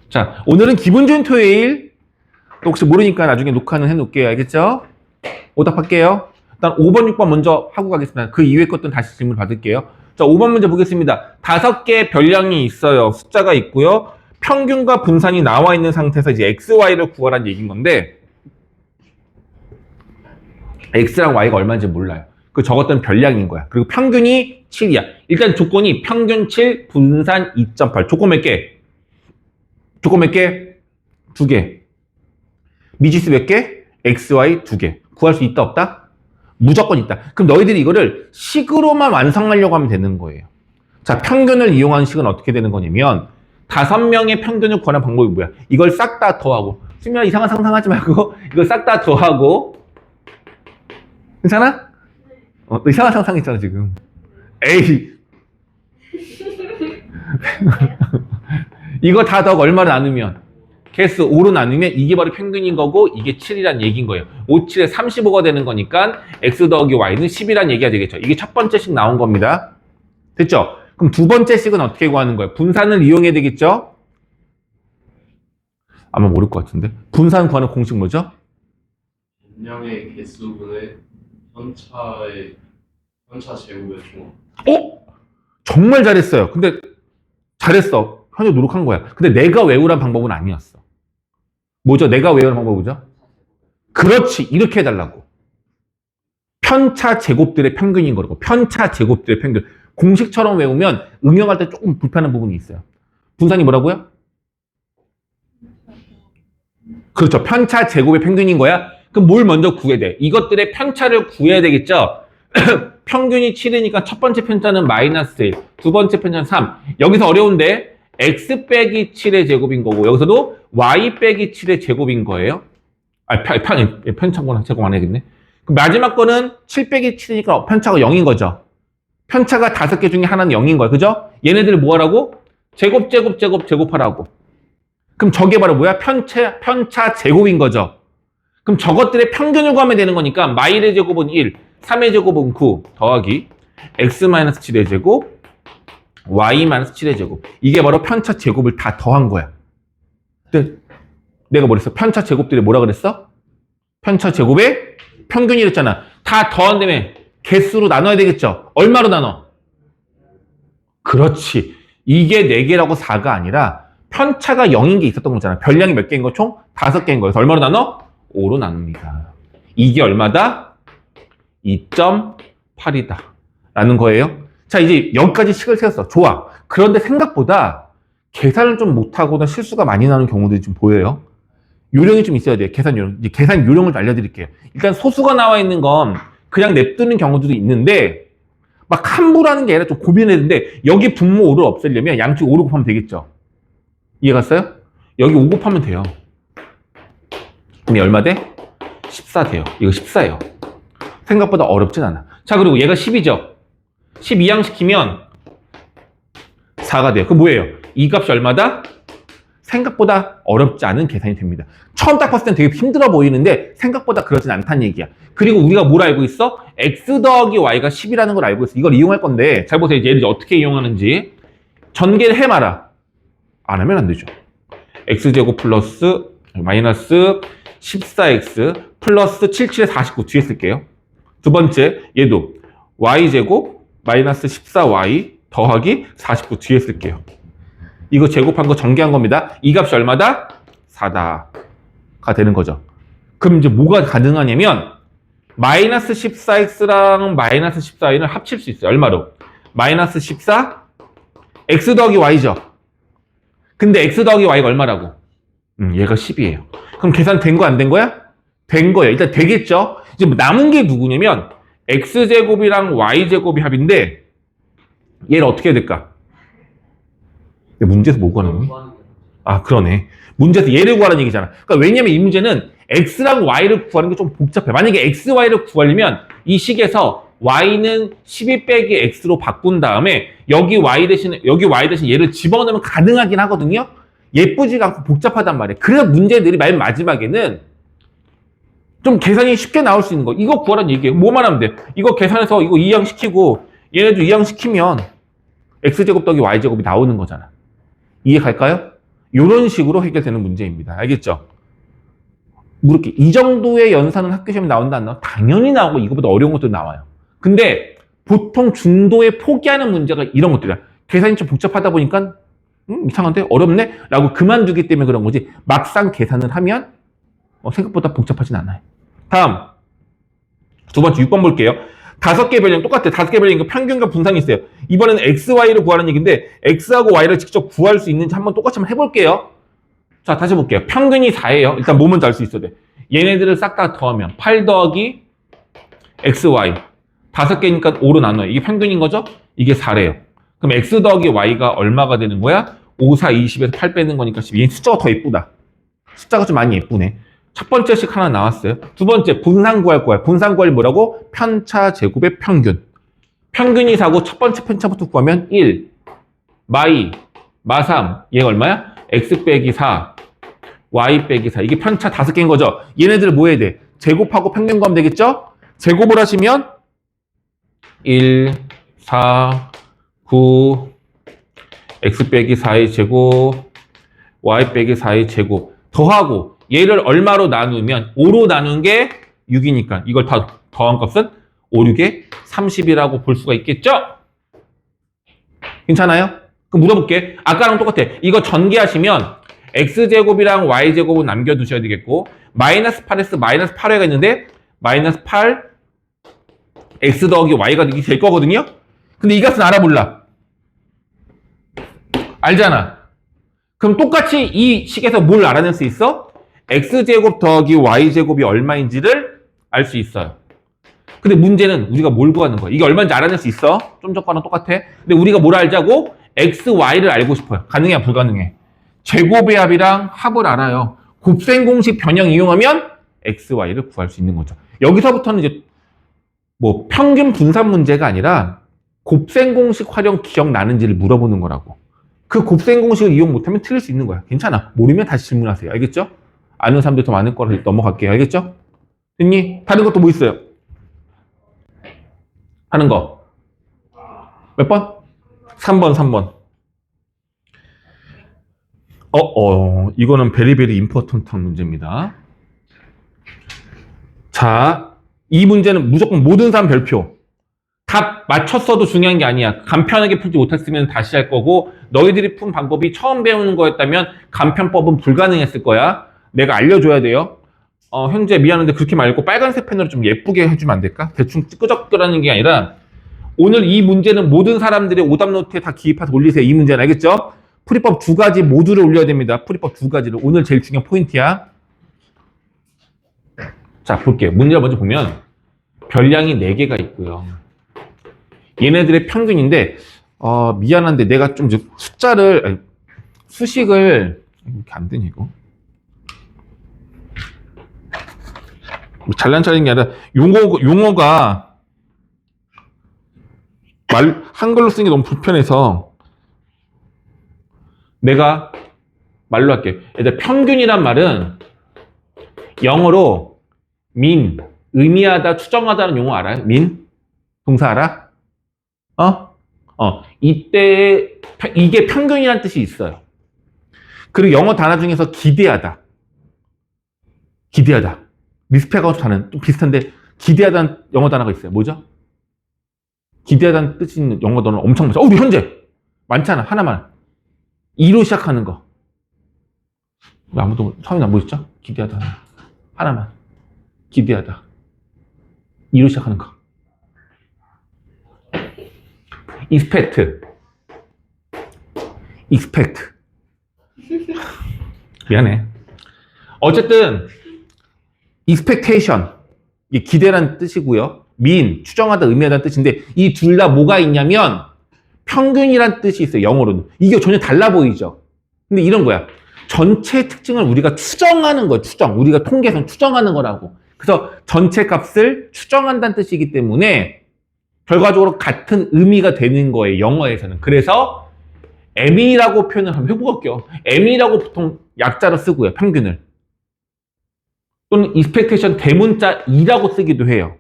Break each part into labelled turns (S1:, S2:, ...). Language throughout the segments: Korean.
S1: 자, 오늘은 기분 좋은 토요일. 또 혹시 모르니까 나중에 녹화는 해놓을게요. 알겠죠? 오답할게요. 일단 5번, 6번 먼저 하고 가겠습니다. 그 이외의 것들은 다시 질문 받을게요. 자, 5번 문제 보겠습니다. 5개의 별량이 있어요. 숫자가 있고요. 평균과 분산이 나와 있는 상태에서 이제 x, y를 구하라는 얘기인 건데 x랑 y가 얼마인지 몰라요. 그 적었던 별량인 거야. 그리고 평균이 7이야. 일단 조건이 평균 7, 분산 2.8. 조건 몇 개? 조건 몇 개? 2개. 미지수 몇 개? x, y 2개. 구할 수 있다 없다? 무조건 있다. 그럼 너희들이 이거를 식으로만 완성하려고 하면 되는 거예요. 자, 평균을 이용한 식은 어떻게 되는 거냐면 5명의 평균을 구하는 방법이 뭐야? 이걸 싹 다 더하고 수민아 이상한 상상하지 말고 이걸 싹 다 더하고 괜찮아? 너 이상한 상상했잖아 지금. 에이 이거 다 더하고 얼마를 나누면 개수 5로 나누면 이게 바로 평균인 거고 이게 7이란 얘기인 거예요. 5, 7에 35가 되는 거니까 x 더하기 y는 10이란 얘기가 되겠죠. 이게 첫 번째 식 나온 겁니다. 됐죠? 그럼 두 번째 식은 어떻게 구하는 거예요? 분산을 이용해야 되겠죠? 아마 모를 것 같은데. 분산 구하는 공식 뭐죠?
S2: 분량의 개수분의 편차 제곱의 종합.
S1: 정말 잘했어요. 근데 잘했어. 현재 노력한 거야. 근데 내가 외우란 방법은 아니었어. 뭐죠? 내가 외우는 방법은 뭐죠? 그렇지. 이렇게 해달라고. 편차 제곱들의 평균인 거라고. 편차 제곱들의 평균. 공식처럼 외우면 응용할 때 조금 불편한 부분이 있어요. 분산이 뭐라고요? 그렇죠. 편차 제곱의 평균인 거야. 그럼 뭘 먼저 구해야 돼? 이것들의 편차를 구해야 되겠죠? 평균이 7이니까 첫 번째 편차는 마이너스 1, 두 번째 편차는 3. 여기서 어려운데 x 빼기 7의 제곱인 거고 여기서도 y 빼기 7의 제곱인 거예요. 편차거나 제곱 안 해야겠네. 그럼 마지막 거는 7 빼기 7이니까 편차가 0인 거죠. 편차가 5개 중에 하나는 0인 거예요. 그죠? 얘네들을 뭐 하라고? 제곱하라고. 그럼 저게 바로 뭐야? 편차 제곱인 거죠. 그럼 저것들의 평균을 구하면 되는 거니까 마일의 제곱은 1, 3의 제곱은 9 더하기 x-7의 제곱, y-7의 제곱. 이게 바로 편차 제곱을 다 더한 거야. 근데 내가 뭐 그랬어? 편차 제곱들이 뭐라 그랬어? 편차 제곱의 평균이랬잖아. 다 더한 다음에 개수로 나눠야 되겠죠? 얼마로 나눠? 그렇지. 이게 4개라고 4가 아니라 편차가 0인 게 있었던 거잖아. 별량이 몇 개인 거? 총 5개인 거예요. 그래서 얼마로 나눠? 5로 나눕니다. 이게 얼마다? 2.8이다. 라는 거예요. 자, 이제 여기까지 식을 세웠어. 좋아. 그런데 생각보다 계산을 좀 못하거나 실수가 많이 나는 경우들이 좀 보여요. 요령이 좀 있어야 돼요. 계산 요령. 이제 계산 요령을 알려드릴게요. 일단 소수가 나와 있는 건 그냥 냅두는 경우들도 있는데 막 함부로 하는 게 아니라 좀 고민해야 되는데 여기 분모 5를 없애려면 양쪽 5로 곱하면 되겠죠. 이해 갔어요? 여기 5 곱하면 돼요. 그럼 얼마 돼? 14 돼요. 이거 14예요. 생각보다 어렵진 않아. 자, 그리고 얘가 10이죠. 12양 시키면 4가 돼요. 그럼 뭐예요? 이 값이 얼마다? 생각보다 어렵지 않은 계산이 됩니다. 처음 딱 봤을 땐 되게 힘들어 보이는데 생각보다 그러진 않다는 얘기야. 그리고 우리가 뭘 알고 있어? x 더하기 y가 10이라는 걸 알고 있어. 이걸 이용할 건데 잘 보세요. 얘를 어떻게 이용하는지. 전개를 해봐라. 안 하면 안 되죠. x제곱 플러스 마이너스 14x 플러스 77에 49 뒤에 쓸게요. 두 번째 얘도 y제곱 마이너스 14y 더하기 49 뒤에 쓸게요. 이거 제곱한 거 전개한 겁니다. 이 값이 얼마다? 4다가 되는 거죠. 그럼 이제 뭐가 가능하냐면 마이너스 14x랑 마이너스 14y를 합칠 수 있어요. 얼마로? 마이너스 14 x 더하기 y죠. 근데 x 더하기 y가 얼마라고? 얘가 10이에요. 그럼 계산 된 거 안 된 거야? 된 거예요. 일단 되겠죠? 이제 남은 게 누구냐면 x제곱이랑 y제곱이 합인데 얘를 어떻게 해야 될까? 문제에서 뭐 구하는 거니? 아, 그러네. 문제에서 얘를 구하라는 얘기잖아. 그러니까 왜냐면 이 문제는 x랑 y를 구하는 게 좀 복잡해. 만약에 x, y를 구하려면 이 식에서 y는 12 빼기 x로 바꾼 다음에 여기 y 대신 얘를 집어넣으면 가능하긴 하거든요. 예쁘지가 않고 복잡하단 말이에요. 그래서 문제들이 맨 마지막에는 좀 계산이 쉽게 나올 수 있는 거. 이거 구하라는 얘기예요. 뭐만 하면 돼? 이거 계산해서 이거 이항시키고 얘네도 이항시키면 x제곱 더하기 y제곱이 나오는 거잖아. 이해 갈까요? 이런 식으로 해결되는 문제입니다. 알겠죠? 그렇게 이 정도의 연산은 학교 시험에 나온다 안 나와? 당연히 나오고 이거보다 어려운 것도 나와요. 근데 보통 중도에 포기하는 문제가 이런 것들이야. 계산이 좀 복잡하다 보니까 이상한데? 어렵네? 라고 그만두기 때문에 그런 거지. 막상 계산을 하면 생각보다 복잡하진 않아요. 다음 두 번째 6번 볼게요. 5개 변형 똑같아. 5개 변형 평균과 분산이 있어요. 이번에는 x, y를 구하는 얘기인데 x하고 y를 직접 구할 수 있는지 한번 똑같이 한번 해볼게요. 자, 다시 볼게요. 평균이 4예요. 일단 뭐 먼저 알 수 있어야 돼. 얘네들을 싹 다 더하면 8 더하기 x, y 5개니까 5로 나눠요. 이게 평균인 거죠? 이게 4래요. 그럼 x 더하기 y가 얼마가 되는 거야? 5, 4, 20에서 8 빼는 거니까 10. 얘는 숫자가 더 예쁘다. 숫자가 좀 많이 예쁘네. 첫 번째씩 하나 나왔어요. 두 번째 분산 구할 거야. 분산 구할 뭐라고? 편차 제곱의 평균. 평균이 4고 첫 번째 편차부터 구하면 1, 마2, 마3. 얘가 얼마야? x 빼기 4, y 빼기 4. 이게 편차 5개인 거죠. 얘네들 뭐 해야 돼? 제곱하고 평균 구하면 되겠죠? 제곱을 하시면 1, 4, 9, x 빼기 4의 제곱, y 빼기 4의 제곱 더하고 얘를 얼마로 나누면 5로 나눈 게 6이니까 이걸 다 더한 값은 5, 6에 30이라고 볼 수가 있겠죠? 괜찮아요? 그럼 물어볼게. 아까랑 똑같아. 이거 전개하시면 x제곱이랑 y제곱은 남겨두셔야 되겠고 마이너스 8x 마이너스 8y가 있는데 마이너스 8 x 더하기 y가 될 거거든요? 근데 이 값은 알아볼라. 알잖아. 그럼 똑같이 이 식에서 뭘 알아낼 수 있어? x제곱 더하기 y제곱이 얼마인지를 알 수 있어요. 근데 문제는 우리가 뭘 구하는 거야? 이게 얼마인지 알아낼 수 있어? 좀 전과랑 똑같아. 근데 우리가 뭘 알자고? x, y를 알고 싶어요. 가능해, 불가능해? 제곱의 합이랑 합을 알아요. 곱셈 공식 변형 이용하면 x, y를 구할 수 있는 거죠. 여기서부터는 이제 뭐 평균 분산 문제가 아니라 곱셈 공식 활용 기억나는지를 물어보는 거라고. 그 곱셈 공식을 이용 못하면 틀릴 수 있는 거야. 괜찮아. 모르면 다시 질문하세요. 알겠죠? 아는 사람들 더 많을 거라 넘어갈게요. 알겠죠? 됐니? 다른 것도 뭐 있어요? 하는 거. 몇 번? 3번, 3번. 이거는 베리베리 임포턴트한 문제입니다. 자, 이 문제는 무조건 모든 사람 별표. 답 맞췄어도 중요한 게 아니야. 간편하게 풀지 못했으면 다시 할 거고 너희들이 푼 방법이 처음 배우는 거였다면 간편법은 불가능했을 거야. 내가 알려줘야 돼요. 현재 미안한데 그렇게 말고 빨간색 펜으로 좀 예쁘게 해주면 안 될까? 대충 끄적끄라는 게 아니라 오늘 이 문제는 모든 사람들이 오답 노트에 다 기입해서 올리세요. 이 문제는 알겠죠? 풀이법 2가지 모두를 올려야 됩니다. 풀이법 2가지를. 오늘 제일 중요한 포인트야. 자, 볼게요. 문제를 먼저 보면 별량이 4개가 있고요. 얘네들의 평균인데 미안한데 내가 좀 숫자를 수식을 이렇게 안 되냐 이거. 잘난 척하는 게 아니라 용어가 한글로 쓰는 게 너무 불편해서 내가 말로 할게. 얘들 평균이란 말은 영어로 mean, 의미하다, 추정하다는 용어 알아요? mean? 동사 알아? 이때 이게 평균이라는 뜻이 있어요. 그리고 영어 단어 중에서 기대하다. 리스펙하고 단어는 좀 비슷한데 기대하다는 영어 단어가 있어요. 뭐죠? 기대하다는 뜻이 있는 영어 단어는 엄청 많죠. 우리 현재 많잖아. 하나만. 2로 시작하는 거. 아무도 처음에 안 보였죠? 기대하다. 하나만. 기대하다. 2로 시작하는 거. expect. 미안해. 어쨌든 expectation. 이게 기대라는 뜻이고요. mean, 추정하다, 의미하다는 뜻인데 이 둘 다 뭐가 있냐면 평균이란 뜻이 있어요. 영어로는. 이게 전혀 달라 보이죠? 근데 이런 거야. 전체 특징을 우리가 추정하는 거예요. 추정. 우리가 통계에서 추정하는 거라고. 그래서 전체 값을 추정한다는 뜻이기 때문에 결과적으로 같은 의미가 되는 거예요. 영어에서는. 그래서 ME라고 표현을 한번 해볼게요. ME라고 보통 약자로 쓰고요. 평균을. 또는 expectation 대문자 E라고 쓰기도 해요.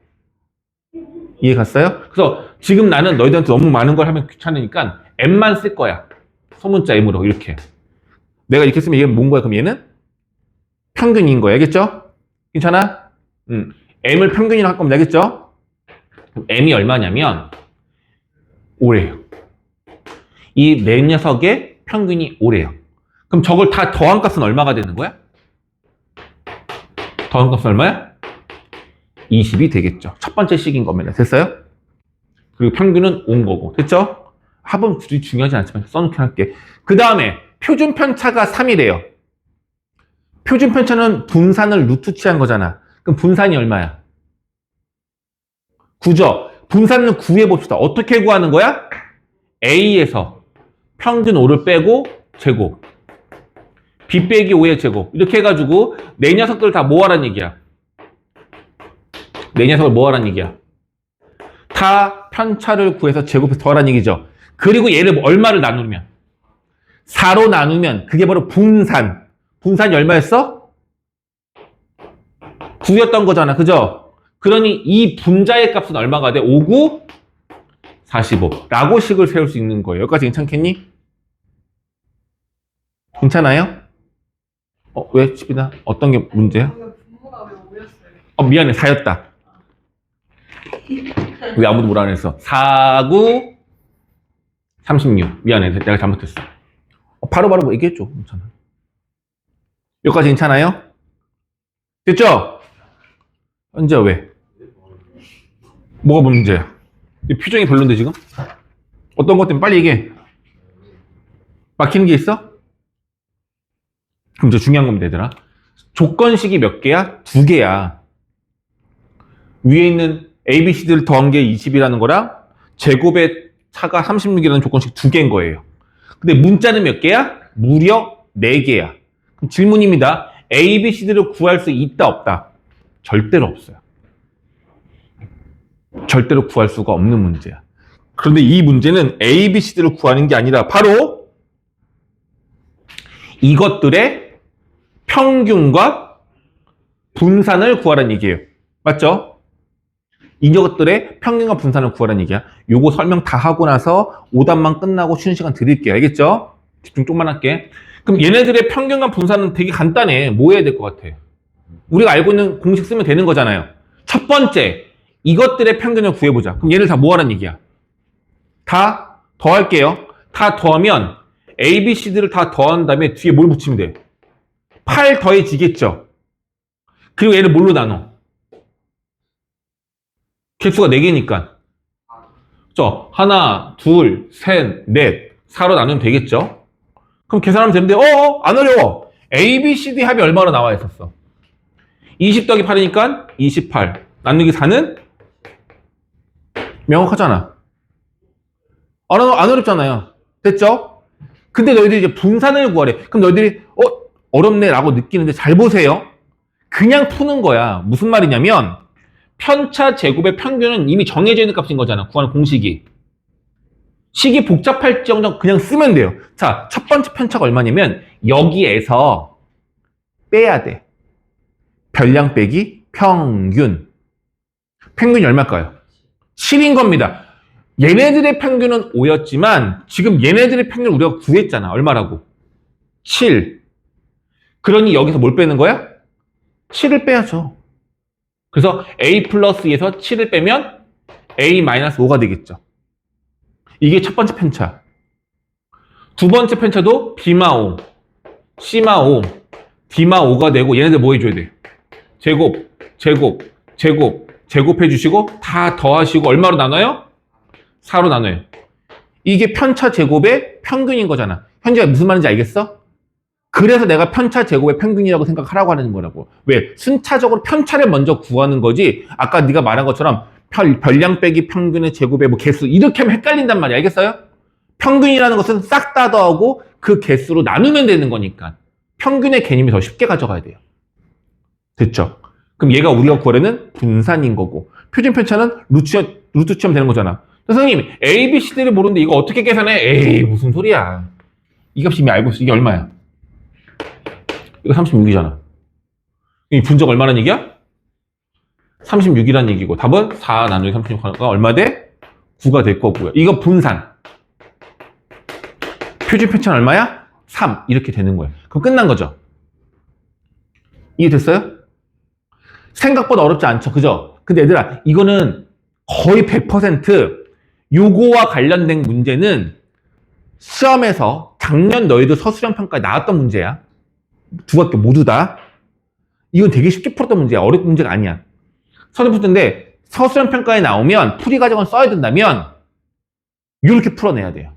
S1: 이해 갔어요? 그래서 지금 나는 너희들한테 너무 많은 걸 하면 귀찮으니까 M만 쓸 거야. 소문자 M으로 이렇게. 내가 이렇게 쓰면 얘는 뭔 거야? 그럼 얘는 평균인 거야. 알겠죠? 괜찮아? m을 평균이라고 할 겁니다. 알겠죠? 그럼 m이 얼마냐면 5래요. 이 네 녀석의 평균이 5래요. 그럼 저걸 다 더한 값은 얼마가 되는 거야? 더한 값은 얼마야? 20이 되겠죠. 첫 번째 식인 겁니다. 됐어요? 그리고 평균은 5인 거고. 됐죠? 합은 굳이 중요하지 않지만 써놓긴 할게. 그 다음에 표준 편차가 3이래요. 표준 편차는 분산을 루트 취한 거잖아. 그럼 분산이 얼마야? 9죠. 분산은 구해봅시다. 어떻게 구하는 거야? A에서 평균 5를 빼고 제곱. B 빼기 5의 제곱. 이렇게 해가지고 네 녀석들 다 뭐하란 얘기야? 네 녀석을 뭐하란 얘기야? 다 편차를 구해서 제곱해서 더하란 얘기죠. 그리고 얘를 얼마를 나누면? 4로 나누면 그게 바로 분산. 분산이 얼마였어? 9였던 거잖아. 그죠? 그러니 이 분자의 값은 얼마가 돼? 5, 9, 45. 라고 식을 세울 수 있는 거예요. 여기까지 괜찮겠니? 괜찮아요? 왜, 집이나? 어떤 게 문제야?
S3: 분모가 왜 5였어요?
S1: 미안해. 4였다. 왜 아무도 뭐라 안 했어? 4, 9, 36. 미안해. 내가 잘못했어. 바로바로 뭐 얘기했죠. 괜찮아. 여기까지 괜찮아요? 됐죠? 현재 왜? 뭐가 문제야? 표정이 별론데 지금? 어떤 것 때문에 빨리 얘기해. 막히는 게 있어? 그럼 저 중요한 겁니다, 얘들아. 조건식이 몇 개야? 2개야. 위에 있는 A, B, C들 더한 게 20이라는 거랑 제곱의 차가 36이라는 조건식 2개인 거예요. 근데 문자는 몇 개야? 무려 4개야. 그럼 질문입니다. A, B, C들을 구할 수 있다, 없다? 절대로 없어요. 절대로 구할 수가 없는 문제야. 그런데 이 문제는 A, B, C들을 구하는 게 아니라 바로 이것들의 평균과 분산을 구하라는 얘기예요. 맞죠? 이것들의 평균과 분산을 구하라는 얘기야. 요거 설명 다 하고 나서 오답만 끝나고 쉬는 시간 드릴게요. 알겠죠? 집중 좀만 할게. 그럼 얘네들의 평균과 분산은 되게 간단해. 뭐 해야 될 것 같아? 우리가 알고 있는 공식 쓰면 되는 거잖아요. 첫 번째, 이것들의 평균을 구해보자. 그럼 얘를 다 뭐 하라는 얘기야? 다 더할게요. 다 더하면 A, B, C들을 다 더한 다음에 뒤에 뭘 붙이면 돼? 8 더해지겠죠? 그리고 얘를 뭘로 나눠? 개수가 4개니까. 저 하나, 둘, 셋, 넷, 4로 나누면 되겠죠? 그럼 계산하면 되는데 안 어려워. A, B, C, D 합이 얼마로 나와 있었어? 20 더하기 8이니까 28. 나누기 4는 명확하잖아. 안 어렵잖아요. 됐죠? 근데 너희들이 이제 분산을 구하래. 그럼 너희들이 어렵네 라고 느끼는데 잘 보세요. 그냥 푸는 거야. 무슨 말이냐면 편차 제곱의 평균은 이미 정해져 있는 값인 거잖아. 구하는 공식이. 식이 복잡할지언정 그냥 쓰면 돼요. 자, 첫 번째 편차가 얼마냐면 여기에서 빼야 돼. 별량 빼기 평균. 평균이 얼마일까요? 7인 겁니다. 얘네들의 평균은 5였지만 지금 얘네들의 평균을 우리가 구했잖아. 얼마라고? 7. 그러니 여기서 뭘 빼는 거야? 7을 빼야죠. 그래서 A 플러스에서 7을 빼면 A 마이너스 5가 되겠죠. 이게 첫 번째 편차. 두 번째 편차도 B마 5, C마 5, D마 5가 되고 얘네들 뭐 해줘야 돼? 제곱, 제곱, 제곱, 제곱해 주시고 다 더하시고 얼마로 나눠요? 4로 나눠요. 이게 편차 제곱의 평균인 거잖아. 현재가 무슨 말인지 알겠어? 그래서 내가 편차 제곱의 평균이라고 생각하라고 하는 거라고. 왜? 순차적으로 편차를 먼저 구하는 거지. 아까 네가 말한 것처럼 별량 빼기 평균의 제곱의 뭐 개수 이렇게 하면 헷갈린단 말이야. 알겠어요? 평균이라는 것은 싹 다 더하고 그 개수로 나누면 되는 거니까 평균의 개념이 더 쉽게 가져가야 돼요. 됐죠? 그럼 얘가 우리가 구하려는 분산인 거고 표준 편차는 루트 취하면 되는 거잖아. 선생님 A, B, C들을 모르는데 이거 어떻게 계산해? 에이 무슨 소리야. 이 값이 이미 알고 있어. 이게 얼마야? 이거 36이잖아. 이 분자가 얼마란 얘기야? 36이란 얘기고 답은 4 나누기 36가 얼마 돼? 9가 될 거고요. 이거 분산. 표준 편차는 얼마야? 3 이렇게 되는 거예요. 그럼 끝난 거죠. 이해됐어요? 생각보다 어렵지 않죠. 그죠? 근데 얘들아, 이거는 거의 100% 요거와 관련된 문제는 시험에서 작년 너희들 서술형 평가에 나왔던 문제야. 두 학교 모두 다. 이건 되게 쉽게 풀었던 문제야. 어려운 문제가 아니야. 서술형 풀던데 서술형 평가에 나오면 풀이 과정을 써야 된다면 이렇게 풀어내야 돼요.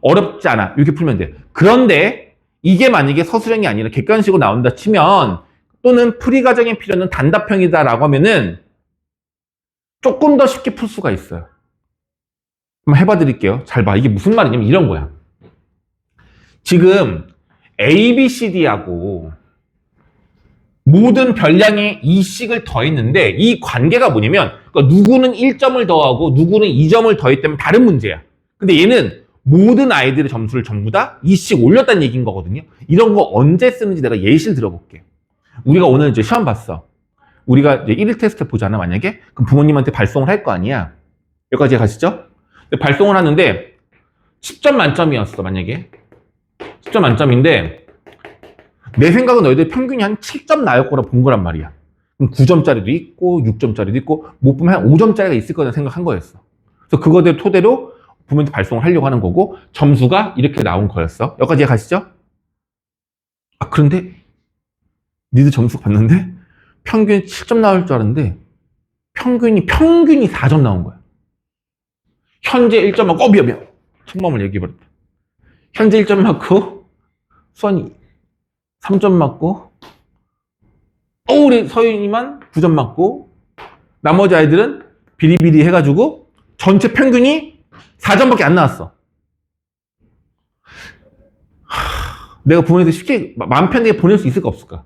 S1: 어렵지 않아. 이렇게 풀면 돼. 그런데 이게 만약에 서술형이 아니라 객관식으로 나온다 치면 또는 풀이 과정의 필요는 단답형이다라고 하면은 조금 더 쉽게 풀 수가 있어요. 한번 해봐 드릴게요. 잘 봐. 이게 무슨 말이냐면 이런 거야. 지금 A, B, C, D하고 모든 별량의 2씩을 더했는데 이 관계가 뭐냐면 그러니까 누구는 1점을 더하고 누구는 2점을 더했다면 다른 문제야. 근데 얘는 모든 아이들의 점수를 전부 다 2씩 올렸다는 얘기인 거거든요. 이런 거 언제 쓰는지 내가 예시를 들어볼게. 우리가 오늘 이제 시험 봤어. 우리가 이제 1일 테스트 보잖아, 만약에. 그럼 부모님한테 발송을 할 거 아니야. 여기까지 가시죠? 발송을 하는데 10점 만점이었어, 만약에. 10점 만점인데 내 생각은 너희들 평균이 한 7점 나올 거라 본 거란 말이야. 그럼 9점짜리도 있고 6점짜리도 있고 못 보면 한 5점짜리가 있을 거라 생각한 거였어. 그래서 그거를 토대로 부모님한테 발송을 하려고 하는 거고 점수가 이렇게 나온 거였어. 여기까지 가시죠? 아, 그런데 니들 점수 봤는데 평균이 7점 나올 줄 알았는데 평균이 4점 나온 거야. 현재 1점 맞고 미안 속마음을 얘기해버렸다. 현재 1점 맞고 수원이 3점 맞고 우리 서윤이만 9점 맞고 나머지 아이들은 비리비리 해가지고 전체 평균이 4점밖에 안 나왔어. 내가 부모님한테 쉽게 마음 편하게 보낼 수 있을까 없을까?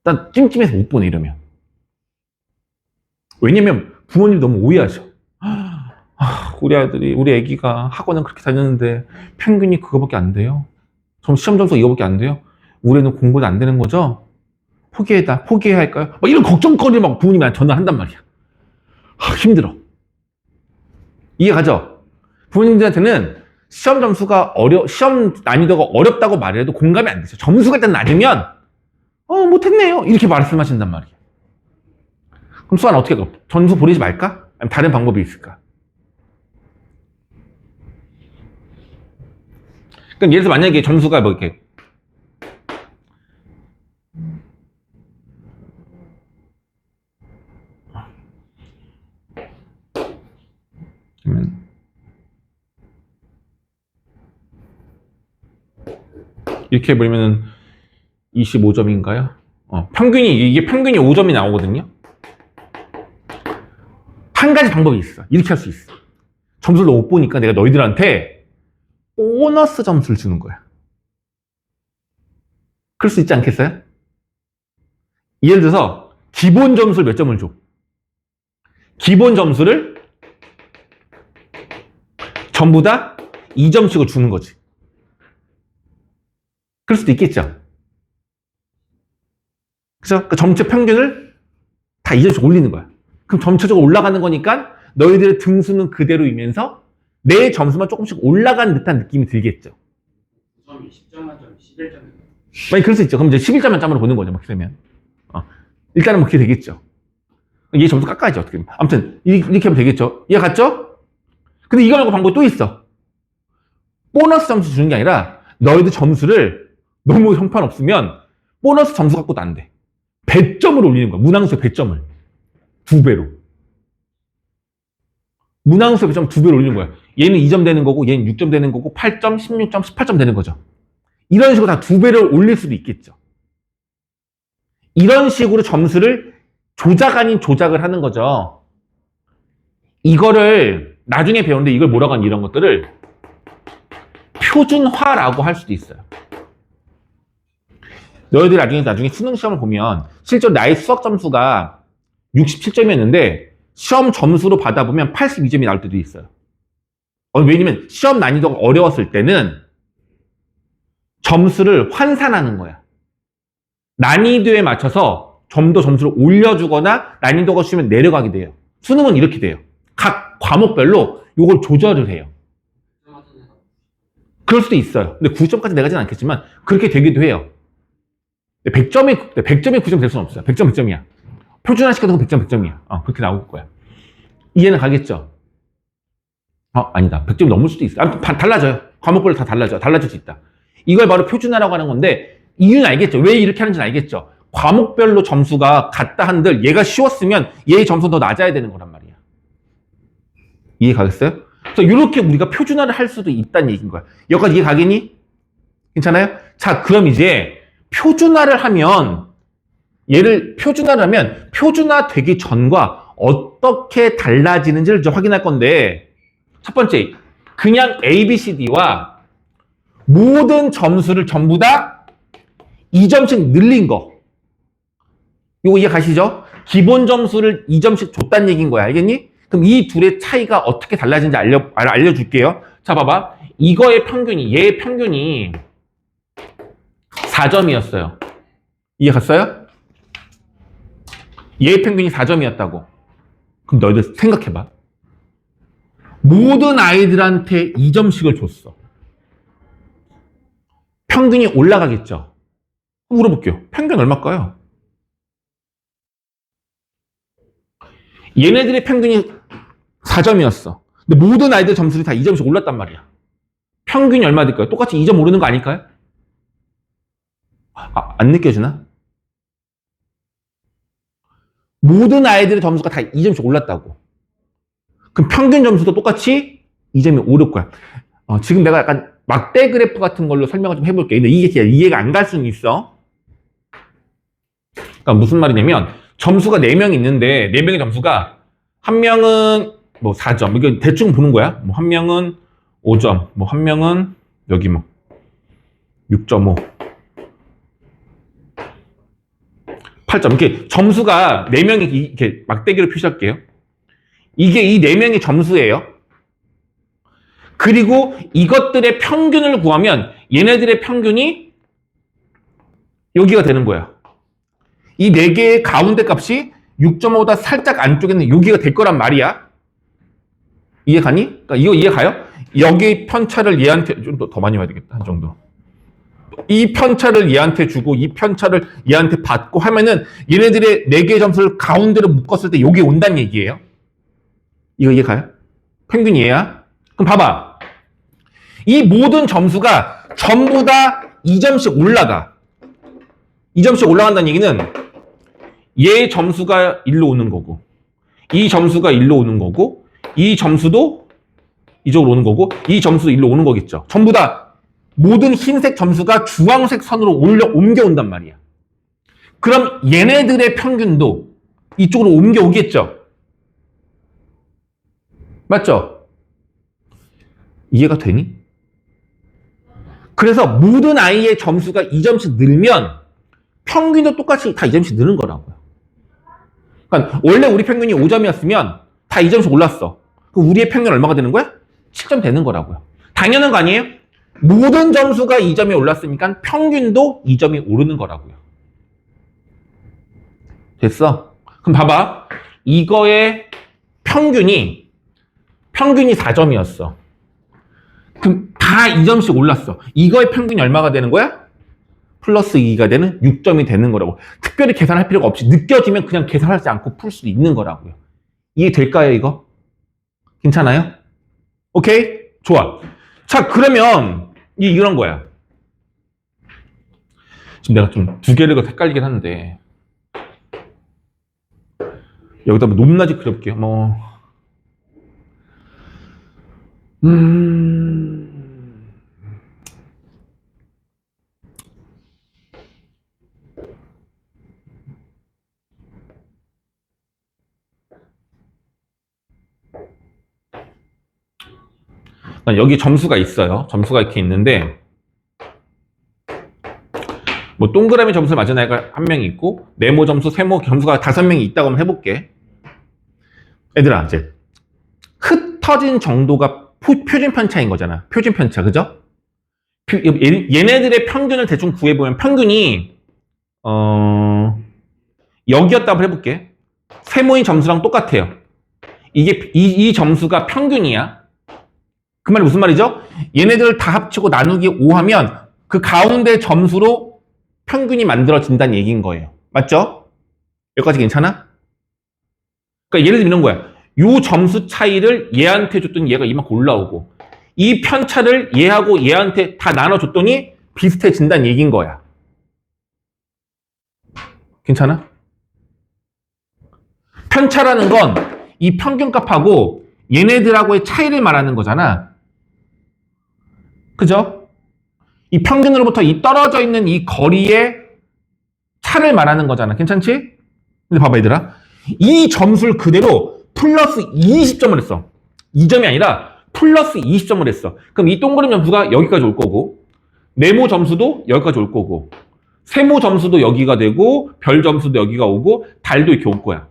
S1: 난 찜찜해서 못 보내 이러면. 왜냐면 부모님이 너무 오해하셔. 우리 아들이 우리 애기가 학원은 그렇게 다녔는데 평균이 그거밖에 안 돼요. 시험 점수가 이거밖에 안 돼요. 우리 애는 공부도 안 되는 거죠? 포기해야 할까요? 막 이런 걱정거리를 막 부모님한테 전화한단 말이야. 힘들어. 이해가죠? 부모님들한테는 시험 점수가 시험 난이도가 어렵다고 말해도 공감이 안 되죠. 점수가 일단 낮으면 못했네요. 이렇게 말씀하신단 말이에요. 그럼 수아는 어떻게 할까? 점수 보내지 말까? 아니면 다른 방법이 있을까? 그럼 예를 들어서 만약에 점수가 뭐 이렇게 이렇게 해버리면 25점인가요? 이게 평균이 5점이 나오거든요. 한 가지 방법이 있어. 이렇게 할 수 있어. 점수를 못 보니까 내가 너희들한테 보너스 점수를 주는 거야. 그럴 수 있지 않겠어요? 예를 들어서 기본 점수를 몇 점을 줘? 기본 점수를 전부 다 2점씩을 주는 거지. 그럴 수도 있겠죠. 그죠? 그 전체 평균을 다 2점씩 올리는 거야. 그럼 점차적으로 올라가는 거니까 너희들의 등수는 그대로이면서 내 점수만 조금씩 올라간 듯한 느낌이 들겠죠.
S2: 9점이 10점 만점이 11점이에요.
S1: 많이 그럴 수 있죠. 그럼 이제 11점 만점으로 보는 거죠. 막 그러면. 일단은 뭐 그렇게 되겠죠. 얘 점수 깎아야지 어떻게. 아무튼 이렇게 하면 되겠죠. 이해 갔죠? 근데 이거 말고 방법이 또 있어. 보너스 점수 주는 게 아니라 너희들 점수를 너무 형편없으면 보너스 점수 갖고도 안 돼. 배점을 올리는 거야. 문항수의 배점을. 2배로. 문항수의 배점 2배로 올리는 거야. 얘는 2점 되는 거고 얘는 6점 되는 거고 8점, 16점, 18점 되는 거죠. 이런 식으로 다 2배를 올릴 수도 있겠죠. 이런 식으로 점수를 조작 아닌 조작을 하는 거죠. 이거를 나중에 배우는데 이걸 뭐라고 하는 이런 것들을 표준화라고 할 수도 있어요. 너희들 나중에 수능 시험을 보면 실제로 나의 수학 점수가 67점이었는데 시험 점수로 받아보면 82점이 나올 때도 있어요. 왜냐면 시험 난이도가 어려웠을 때는 점수를 환산하는 거야. 난이도에 맞춰서 좀 더 점수를 올려주거나 난이도가 쉬우면 내려가게 돼요. 수능은 이렇게 돼요. 각 과목별로 이걸 조절을 해요. 그럴 수도 있어요. 근데 90점까지 내가진 않겠지만 그렇게 되기도 해요. 100점이 9점 될 수는 없어요. 100점 100점이야. 표준화 시켜도 100점 100점이야. 그렇게 나올 거야. 이해는 가겠죠? 아니다. 100점 넘을 수도 있어. 아무튼 달라져요. 과목별로 다 달라져. 달라질 수 있다. 이걸 바로 표준화라고 하는 건데 이유는 알겠죠? 왜 이렇게 하는지는 알겠죠? 과목별로 점수가 같다 한들 얘가 쉬웠으면 얘의 점수는 더 낮아야 되는 거란 말이야. 이해 가겠어요? 그래서 이렇게 우리가 표준화를 할 수도 있다는 얘기인 거야. 여기까지 이해 가겠니? 괜찮아요? 자, 그럼 이제 표준화를 하면 표준화 되기 전과 어떻게 달라지는지를 이제 확인할 건데 첫 번째, 그냥 A, B, C, D와 모든 점수를 전부 다 2점씩 늘린 거. 이거 이해 가시죠? 기본 점수를 2점씩 줬다는 얘기인 거야. 알겠니? 그럼 이 둘의 차이가 어떻게 달라지는지 알려줄게요. 자, 봐봐. 얘의 평균이 4점이었어요. 이해 갔어요? 얘의 평균이 4점이었다고. 그럼 너희들 생각해봐. 모든 아이들한테 2점씩을 줬어. 평균이 올라가겠죠? 물어볼게요. 평균 얼마일까요? 얘네들의 평균이 4점이었어. 근데 모든 아이들 점수들이 다 2점씩 올랐단 말이야. 평균이 얼마 될까요? 똑같이 2점 오르는 거 아닐까요? 안 느껴지나? 모든 아이들의 점수가 다 2점씩 올랐다고. 그럼 평균 점수도 똑같이 2점이 오를 거야. 지금 내가 약간 막대 그래프 같은 걸로 설명을 좀 해볼게. 근데 이게 이해가 안 갈 수는 있어. 그러니까 무슨 말이냐면 점수가 4명 있는데 4명의 점수가 한 명은 뭐 4점. 이거 대충 보는 거야. 뭐 한 명은 5점. 뭐 한 명은 여기 뭐 6.5. 8점. 이렇게 점수가 4명이 이렇게 막대기로 표시할게요. 이게 이 4명의 점수예요. 그리고 이것들의 평균을 구하면 얘네들의 평균이 여기가 되는 거야. 이 4개의 가운데 값이 6.5보다 살짝 안쪽에 있는 여기가 될 거란 말이야. 이해 가니? 그러니까 이거 이해 가요? 여기 편차를 얘한테 좀 더 많이 와야 되겠다. 한 정도. 이 편차를 얘한테 주고 이 편차를 얘한테 받고 하면은 얘네들의 4개의 점수를 가운데로 묶었을 때 여기 온다는 얘기예요. 이거 이해 가요? 평균이 얘야. 그럼 봐봐. 이 모든 점수가 전부 다 2점씩 올라가. 2점씩 올라간다는 얘기는 얘 점수가 1로 오는 거고 이 점수가 1로 오는 거고 이 점수도 이쪽으로 오는 거고 이 점수도 1로 오는 거겠죠. 전부 다 모든 흰색 점수가 주황색 선으로 옮겨온단 말이야. 그럼 얘네들의 평균도 이쪽으로 옮겨오겠죠. 맞죠? 이해가 되니? 그래서 모든 아이의 점수가 2점씩 늘면 평균도 똑같이 다 2점씩 느는 거라고요. 그러니까 원래 우리 평균이 5점이었으면 다 2점씩 올랐어. 그럼 우리의 평균 얼마가 되는 거야? 7점 되는 거라고요. 당연한 거 아니에요? 모든 점수가 2점이 올랐으니까 평균도 2점이 오르는 거라고요. 됐어? 그럼 봐봐. 이거의 평균이 4점이었어. 그럼 다 2점씩 올랐어. 이거의 평균이 얼마가 되는 거야? 플러스 2가 되는 6점이 되는 거라고. 특별히 계산할 필요가 없이 느껴지면 그냥 계산하지 않고 풀 수도 있는 거라고요. 이해될까요, 이거? 괜찮아요? 오케이? 좋아. 자, 그러면 이런 거야. 지금 내가 좀 두 개를 헷갈리긴 하는데 여기다 뭐 높낮이 그려볼게요. 여기 점수가 있어요. 점수가 이렇게 있는데 뭐 동그라미 점수 맞은 애가 한 명 있고 네모 점수, 세모 점수가 5명이 있다고 한번 해볼게. 얘들아, 이제 흩어진 정도가 표준 편차인 거잖아. 표준 편차, 그죠? 얘네들의 평균을 대충 구해보면 평균이 여기였다고 해볼게. 세모인 점수랑 똑같아요. 이게 이 점수가 평균이야. 그 말이 무슨 말이죠? 얘네들을 다 합치고 나누기 5하면 그 가운데 점수로 평균이 만들어진다는 얘기인 거예요. 맞죠? 여기까지 괜찮아? 그러니까 예를 들면 이런 거야. 요 점수 차이를 얘한테 줬더니 얘가 이만큼 올라오고 이 편차를 얘하고 얘한테 다 나눠줬더니 비슷해진다는 얘기인 거야. 괜찮아? 편차라는 건 이 평균값하고 얘네들하고의 차이를 말하는 거잖아. 그죠? 이 평균으로부터 이 떨어져 있는 이 거리의 차를 말하는 거잖아. 괜찮지? 근데 봐봐 얘들아. 이 점수를 그대로 플러스 20점을 했어. 2점이 아니라 플러스 20점을 했어. 그럼 이 동그란 점수가 여기까지 올 거고 네모 점수도 여기까지 올 거고 세모 점수도 여기가 되고 별 점수도 여기가 오고 달도 이렇게 올 거야.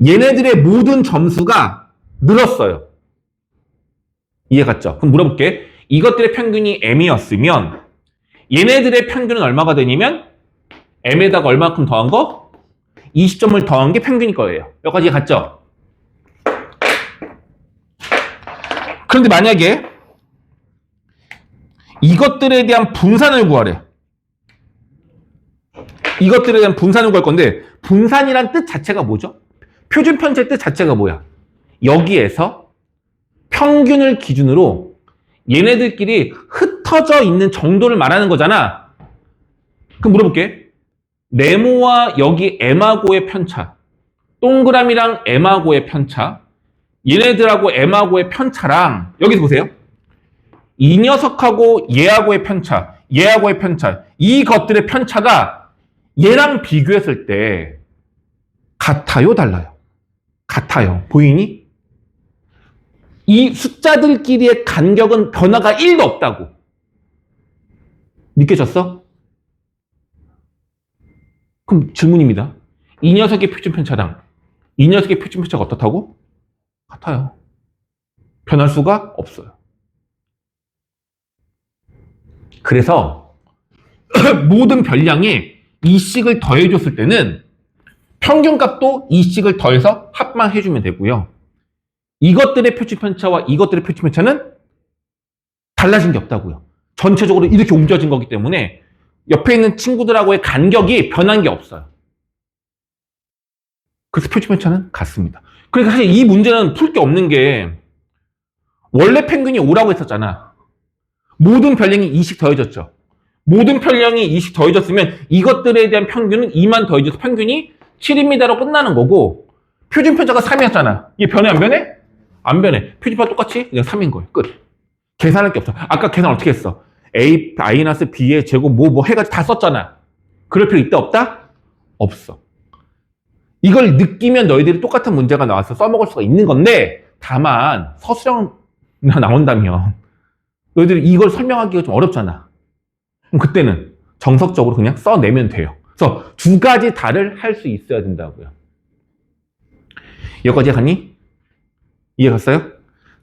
S1: 얘네들의 모든 점수가 늘었어요. 이해 갔죠? 그럼 물어볼게. 이것들의 평균이 m이었으면 얘네들의 평균은 얼마가 되냐면 m에다가 얼마큼 더한 거? 20점을 더한 게 평균일 거예요. 여기까지 이해 갔죠? 그런데 만약에 이것들에 대한 분산을 구하래. 이것들에 대한 분산을 구할 건데 분산이란 뜻 자체가 뭐죠? 표준 편차의 뜻 자체가 뭐야? 여기에서 평균을 기준으로 얘네들끼리 흩어져 있는 정도를 말하는 거잖아. 그럼 물어볼게. 네모와 여기 m하고의 편차, 동그라미랑 m하고의 편차, 얘네들하고 m하고의 편차랑 여기서 보세요. 이 녀석하고 얘하고의 편차, 얘하고의 편차, 이것들의 편차가 얘랑 비교했을 때 같아요, 달라요? 같아요. 보이니? 이 숫자들끼리의 간격은 변화가 1도 없다고. 느껴졌어? 그럼 질문입니다. 이 녀석의 표준 편차랑 이 녀석의 표준 편차가 어떻다고? 같아요. 변할 수가 없어요. 그래서 모든 별량에 2씩을 더해줬을 때는 평균값도 2씩을 더해서 합만 해주면 되고요. 이것들의 표준 편차와 이것들의 표준 편차는 달라진 게 없다고요. 전체적으로 이렇게 옮겨진 거기 때문에 옆에 있는 친구들하고의 간격이 변한 게 없어요. 그래서 표준 편차는 같습니다. 그러니까 사실 이 문제는 풀 게 없는 게 원래 평균이 5라고 했었잖아. 모든 별량이 2씩 더해졌죠. 모든 별량이 2씩 더해졌으면 이것들에 대한 평균은 2만 더해져서 평균이 7입니다로 끝나는 거고 표준 편차가 3이었잖아. 이게 변해 안 변해? 안 변해. 표준 편차 똑같이 그냥 3인 거예요. 끝. 계산할 게 없어. 아까 계산 어떻게 했어? A, B의 제곱 뭐 해가지고 다 썼잖아. 그럴 필요 있다 없다? 없어. 이걸 느끼면 너희들이 똑같은 문제가 나와서 써먹을 수가 있는 건데 다만 서술형 나온다면 너희들이 이걸 설명하기가 좀 어렵잖아. 그럼 그때는 정석적으로 그냥 써내면 돼요. 그래서 두 가지 다를 할 수 있어야 된다고요. 여기까지 갔니? 이해 갔어요?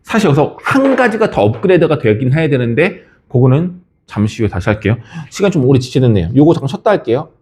S1: 사실 여기서 한 가지가 더 업그레이드가 되긴 해야 되는데 그거는 잠시 후에 다시 할게요. 시간 좀 오래 지체됐네요. 요거 잠깐 쉬었다 할게요.